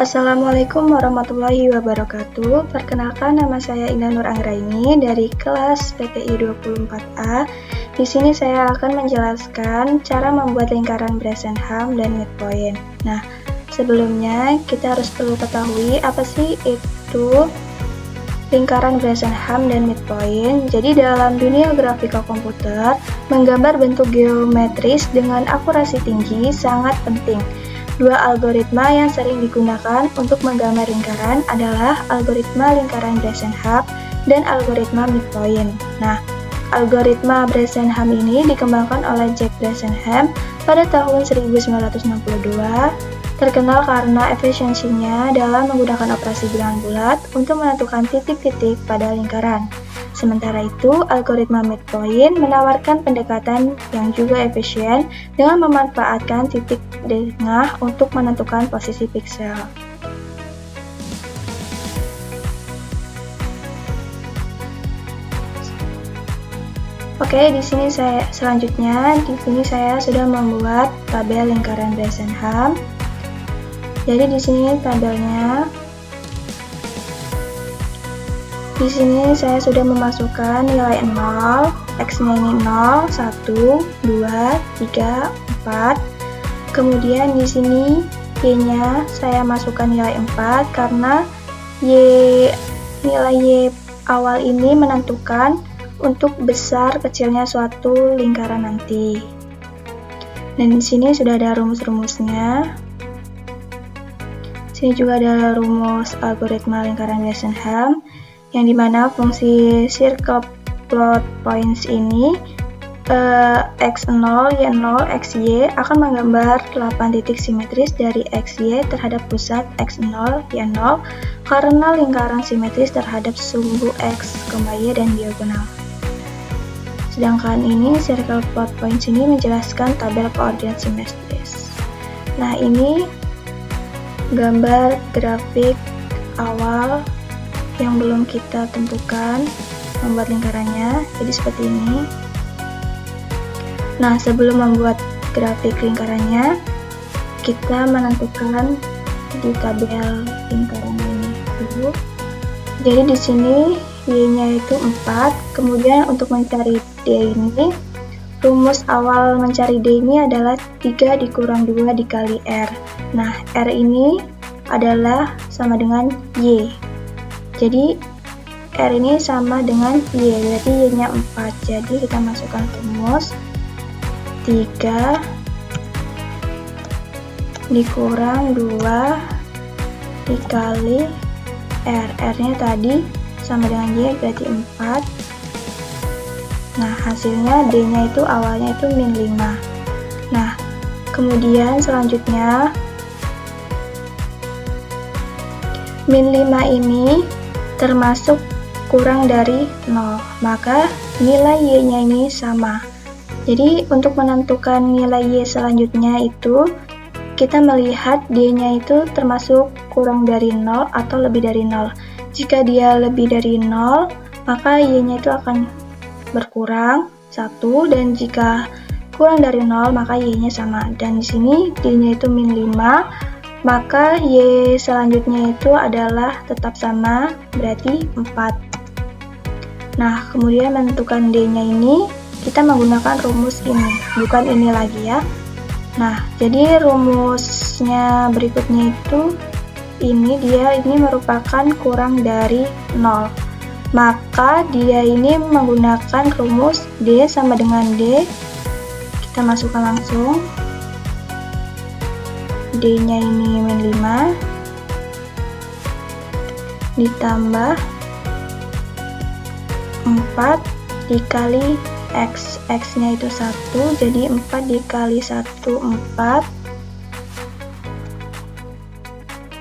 Assalamualaikum warahmatullahi wabarakatuh. Perkenalkan, nama saya Indah Nur Anggraini dari kelas PTI 24A. Di sini saya akan menjelaskan cara membuat lingkaran Bresenham dan midpoint. Nah, sebelumnya kita harus perlu ketahui apa sih itu lingkaran Bresenham dan midpoint. Jadi dalam dunia grafika komputer, menggambar bentuk geometris dengan akurasi tinggi sangat penting. Dua algoritma yang sering digunakan untuk menggambar lingkaran adalah algoritma lingkaran Bresenham dan algoritma midpoint. Nah, algoritma Bresenham ini dikembangkan oleh Jack Bresenham pada tahun 1962, terkenal karena efisiensinya dalam menggunakan operasi bilangan bulat untuk menentukan titik-titik pada lingkaran. Sementara itu, algoritma midpoint menawarkan pendekatan yang juga efisien dengan memanfaatkan titik tengah untuk menentukan posisi piksel. Oke, di sini saya sudah membuat tabel lingkaran Bresenham. Jadi di sini tabelnya. Di sini saya sudah memasukkan nilai 0, X-nya ini 0, 1, 2, 3, 4. Kemudian di sini Y-nya saya masukkan nilai 4 karena nilai Y awal ini menentukan untuk besar kecilnya suatu lingkaran nanti. Dan di sini sudah ada rumus-rumusnya. Sini juga ada rumus algoritma lingkaran Bresenham, yang dimana fungsi circle plot points ini x0, y0, xy akan menggambar 8 titik simetris dari xy terhadap pusat x0, y0 karena lingkaran simetris terhadap sumbu x, y dan diagonal. Sedangkan ini circle plot points ini menjelaskan tabel koordinat simetris. Nah, ini gambar grafik awal yang belum kita tentukan membuat lingkarannya, jadi seperti ini. Nah, sebelum membuat grafik lingkarannya, kita menentukan di tabel lingkaran ini dulu. Jadi di sini Y-nya itu 4, kemudian untuk mencari D ini, rumus awal mencari D ini adalah 3 dikurang 2 dikali R. Nah, R ini adalah sama dengan Y. Jadi R ini sama dengan Y, berarti Y-nya 4. Jadi kita masukkan rumus 3 dikurang 2 dikali R. R-nya tadi sama dengan Y, berarti 4. Nah, hasilnya D-nya itu awalnya itu min 5. Nah, kemudian selanjutnya min 5 ini termasuk kurang dari 0, maka nilai Y-nya ini sama. Jadi untuk menentukan nilai Y selanjutnya itu kita melihat D-nya itu termasuk kurang dari 0 atau lebih dari 0. Jika dia lebih dari 0, maka Y-nya itu akan berkurang 1, dan jika kurang dari 0 maka Y-nya sama. Dan di sini D-nya itu min 5, maka Y selanjutnya itu adalah tetap sama, berarti 4. Nah, kemudian menentukan D-nya ini, kita menggunakan rumus ini, bukan ini lagi ya. Nah, jadi rumusnya berikutnya itu, ini merupakan kurang dari 0. Maka dia ini menggunakan rumus D sama dengan D. Kita masukkan langsung. D-nya ini min 5 ditambah 4 dikali X. X-nya itu 1, jadi 4 dikali 1, 4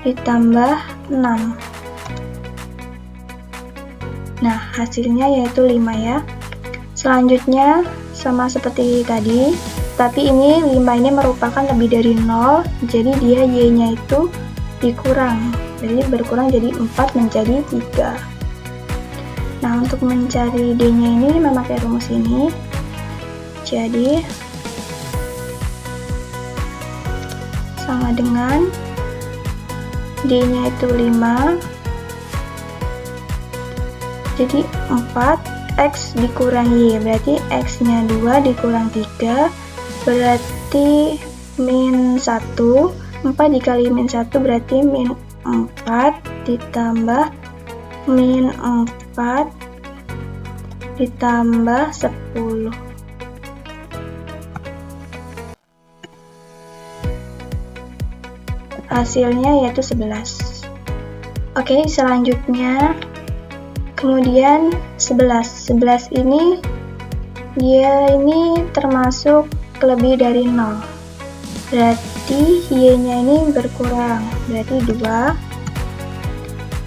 ditambah 6. Nah, hasilnya yaitu 5 ya. Selanjutnya sama seperti tadi, tapi ini 5 ini merupakan lebih dari 0, jadi dia Y-nya itu dikurang. Jadi berkurang jadi 4 menjadi 3. Nah, untuk mencari D-nya ini memakai rumus ini. Jadi sama dengan D-nya itu 5, jadi 4, X dikurang Y, berarti X-nya 2 dikurang 3, berarti min 1, 4 dikali min 1 berarti min 4, ditambah min 4, ditambah 10. Hasilnya yaitu 11. Oke, selanjutnya kemudian 11 ini dia ini termasuk lebih dari 0, berarti Y-nya ini berkurang, berarti 2.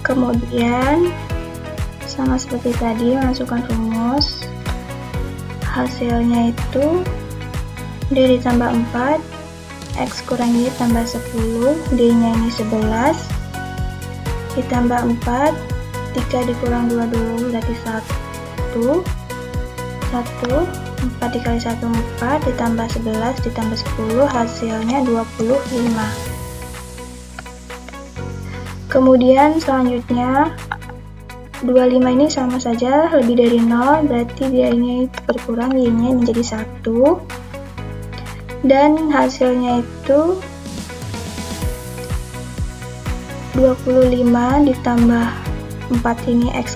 Kemudian sama seperti tadi, masukkan rumus, hasilnya itu D ditambah 4, X kurang Y tambah 10, D-nya ini 11, ditambah 4, 3 dikurang 2 dulu, berarti 1, 4 dikali 1, 4, ditambah 11, ditambah 10, hasilnya 25. Kemudian selanjutnya 25 ini sama saja, lebih dari 0, berarti dia ini berkurang, Y-nya menjadi 1, dan hasilnya itu 25 ditambah 4 ini X,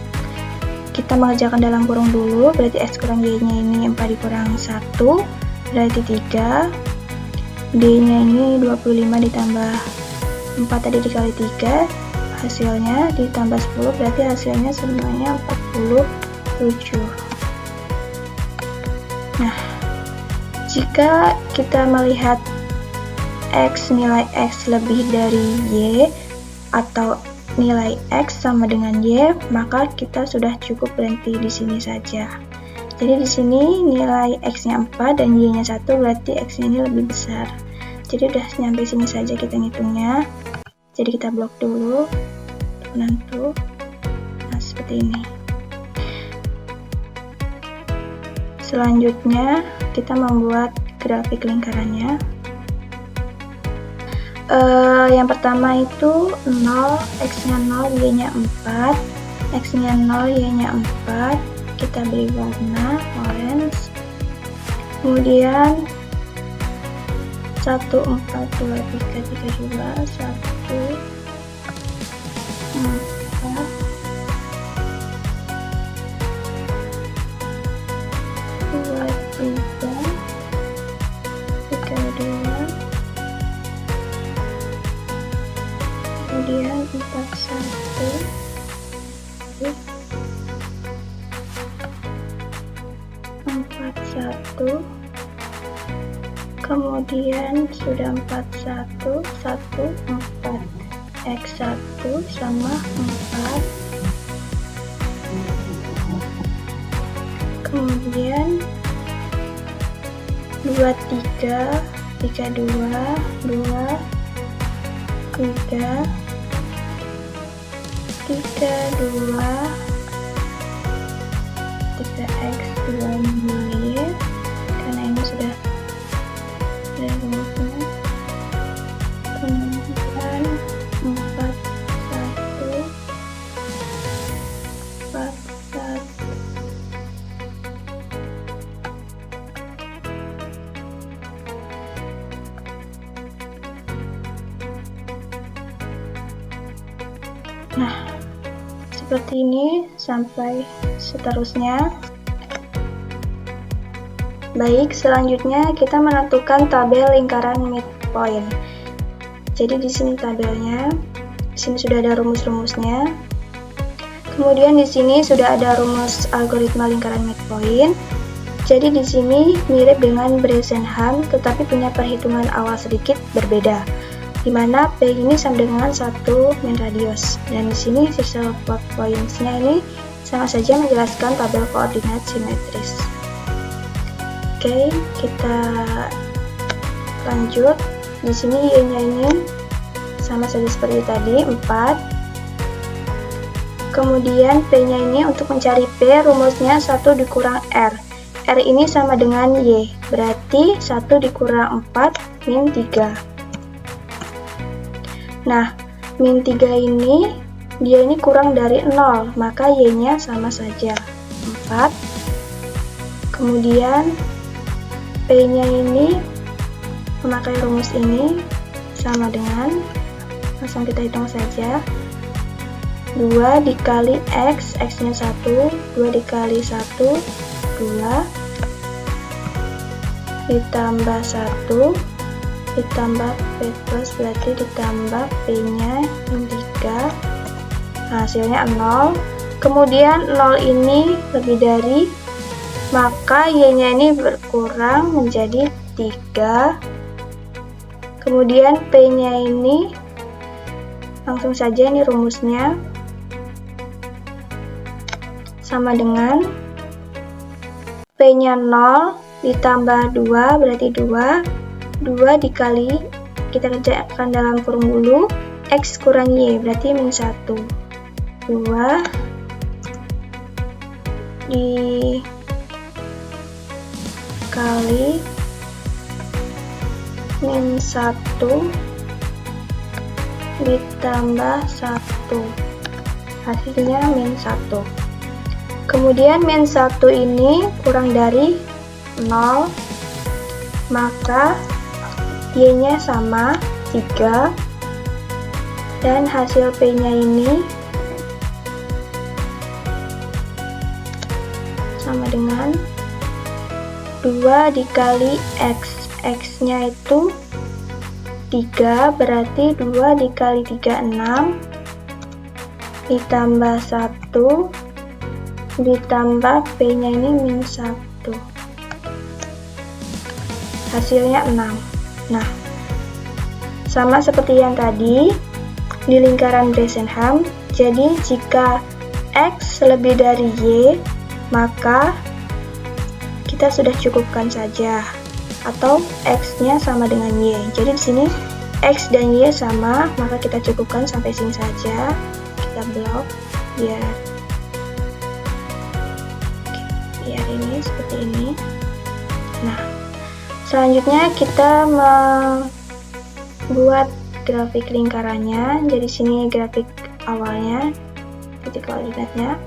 kita mengerjakan dalam kurung dulu, berarti X kurang Y-nya ini 4 dikurang 1, berarti 3, D-nya ini 25 ditambah 4 tadi dikali 3, hasilnya ditambah 10, berarti hasilnya semuanya 47. Nah, jika kita melihat nilai X lebih dari Y atau nilai X sama dengan Y, maka kita sudah cukup berhenti di sini saja. Jadi di sini nilai X-nya 4 dan Y-nya 1, berarti X-nya ini lebih besar. Jadi udah nyampe sini saja kita ngitungnya. Jadi kita blok dulu penentu. Nah, seperti ini. Selanjutnya kita membuat grafik lingkarannya. Yang pertama itu 0, X-nya 0, Y-nya 4, X-nya 0, Y-nya 4, kita beri warna orange. Kemudian 1, 4, 2, 3, 3, 2, 1, 4, 2, 3, 2, kemudian 4, 1, kemudian sudah 4, 1, 1, 4, X1 sama 4, kemudian 2, 3, 3, 2, 2, 3, 2, 3X 2Y, karena ini sudah ada rumusnya. Kemudian 4, 1, 4, 1. Nah, seperti ini sampai seterusnya. Baik, selanjutnya kita menentukan tabel lingkaran midpoint. Jadi di sini tabelnya, di sini sudah ada rumus-rumusnya. Kemudian di sini sudah ada rumus algoritma lingkaran midpoint. Jadi di sini mirip dengan Bresenham, tetapi punya perhitungan awal sedikit berbeda, di mana P ini sama dengan 1 min radius, dan di sini sisa plot points-nya ini sama saja menjelaskan tabel koordinat simetris. Oke, kita lanjut. Di sini Y-nya ini sama saja seperti tadi, 4. Kemudian P-nya ini untuk mencari P, rumusnya 1 dikurang R. R ini sama dengan Y, berarti 1 dikurang 4 min 3. Nah, min 3 ini dia ini kurang dari 0, maka y-nya sama saja 4. Kemudian p-nya ini memakai rumus ini sama dengan, langsung kita hitung saja, 2 dikali x, x-nya 1, 2 dikali 1, 2, ditambah 1, ditambah p plus, berarti ditambah p-nya min 3, hasilnya 0. Kemudian 0 ini lebih dari, maka y-nya ini berkurang menjadi 3. Kemudian p-nya ini, langsung saja ini rumusnya, sama dengan p-nya 0 ditambah 2, berarti 2 dikali, kita kerjakan dalam kurung dulu, x kurang y, berarti min 1. 2 dikali min 1 ditambah 1, hasilnya min 1. Kemudian min 1 ini kurang dari 0, maka y-nya sama 3, dan hasil p-nya ini sama dengan 2 dikali x, x-nya itu 3, berarti 2 dikali 3, 6, ditambah 1, ditambah p-nya ini min 1, hasilnya 6. Nah, sama seperti yang tadi di lingkaran Bresenham, jadi jika x lebih dari y, maka kita sudah cukupkan saja, atau x-nya sama dengan y. Jadi di sini x dan y sama, maka kita cukupkan sampai sini saja. Kita blok biar ini seperti ini. Nah, selanjutnya kita membuat grafik lingkarannya. Jadi sini grafik awalnya, titik koordinatnya.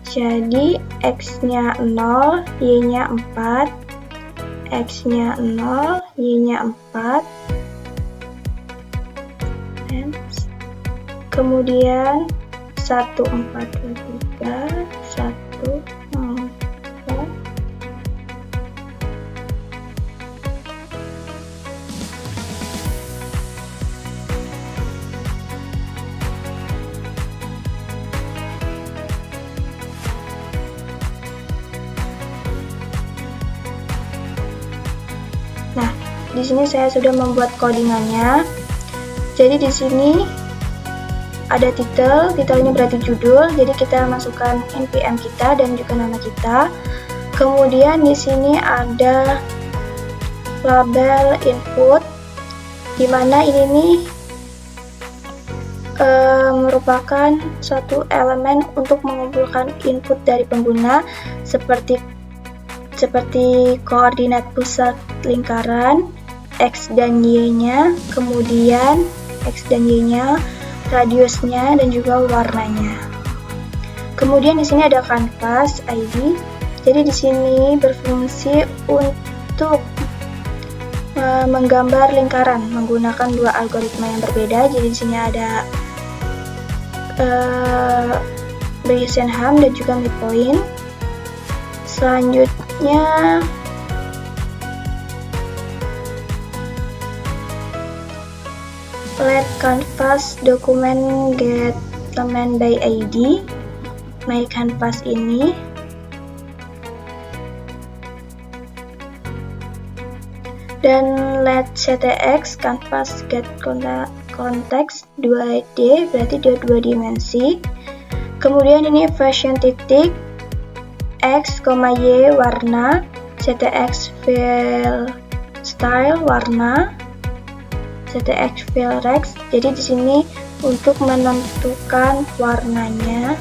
Jadi x-nya 0, y-nya 4, x-nya 0, y-nya 4, kemudian 1, 4, 2, 3, 1, 4. Nah, di sini saya sudah membuat codingannya. Jadi di sini ada title, titelnya berarti judul. Jadi kita masukkan npm kita dan juga nama kita. Kemudian di sini ada label input, dimana ini nih merupakan suatu elemen untuk mengumpulkan input dari pengguna seperti koordinat pusat lingkaran, x dan y-nya, kemudian x dan y-nya, radiusnya, dan juga warnanya. Kemudian di sini ada canvas ID. Jadi di sini berfungsi untuk menggambar lingkaran menggunakan dua algoritma yang berbeda. Jadi di sini ada Bresenham dan juga midpoint. Selanjutnya let canvas dokumen get element by ID, my canvas ini. Dan let ctx canvas get context 2D, berarti dia 2 dimensi. Kemudian ini fashion titik x, y warna, ctx fill style warna, ctx fill rex. Jadi di sini untuk menentukan warnanya,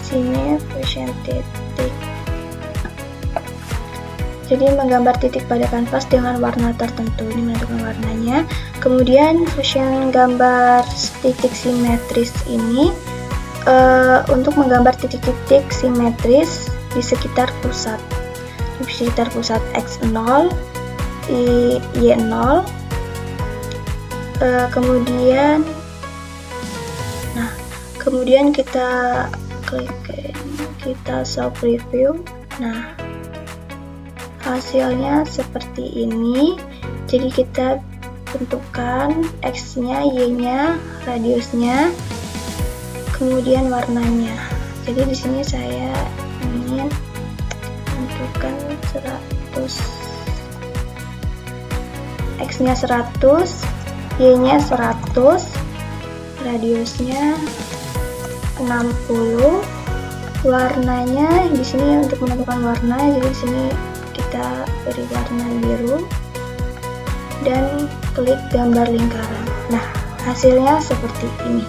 sini fashion titik. Jadi menggambar titik pada kanvas dengan warna tertentu, ini menentukan warnanya. Kemudian function gambar titik simetris ini untuk menggambar titik-titik simetris di sekitar pusat X0, Y0, kemudian kita klik, kita show preview. Nah, hasilnya seperti ini. Jadi kita tentukan X-nya, Y-nya, radiusnya, kemudian warnanya. Jadi di sini saya ingin tentukan 100, X-nya 100, Y-nya 100, radiusnya 60, warnanya di sini untuk menentukan warna. Jadi di sini kita beri warna biru dan klik gambar lingkaran. Nah, hasilnya seperti ini.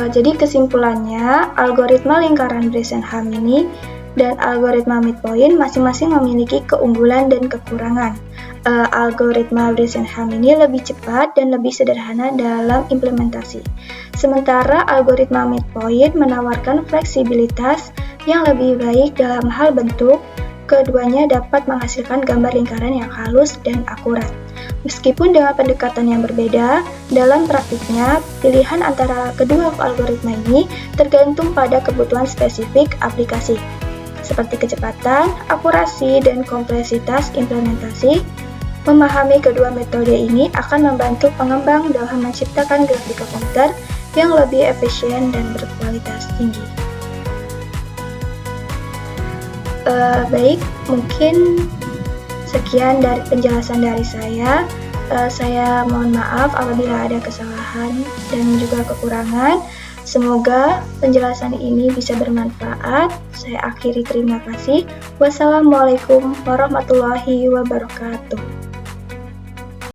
Jadi kesimpulannya, algoritma lingkaran Bresenham ini dan algoritma midpoint masing-masing memiliki keunggulan dan kekurangan. Algoritma Bresenham ini lebih cepat dan lebih sederhana dalam implementasi. Sementara algoritma midpoint menawarkan fleksibilitas yang lebih baik dalam hal bentuk. Keduanya dapat menghasilkan gambar lingkaran yang halus dan akurat. Meskipun dengan pendekatan yang berbeda, dalam praktiknya, pilihan antara kedua algoritma ini tergantung pada kebutuhan spesifik aplikasi, seperti kecepatan, akurasi, dan kompleksitas implementasi. Memahami kedua metode ini akan membantu pengembang dalam menciptakan grafika komputer yang lebih efisien dan berkualitas tinggi. Baik, mungkin sekian dari penjelasan dari saya. Saya mohon maaf apabila ada kesalahan dan juga kekurangan. Semoga penjelasan ini bisa bermanfaat. Saya akhiri, terima kasih. Wassalamualaikum warahmatullahi wabarakatuh.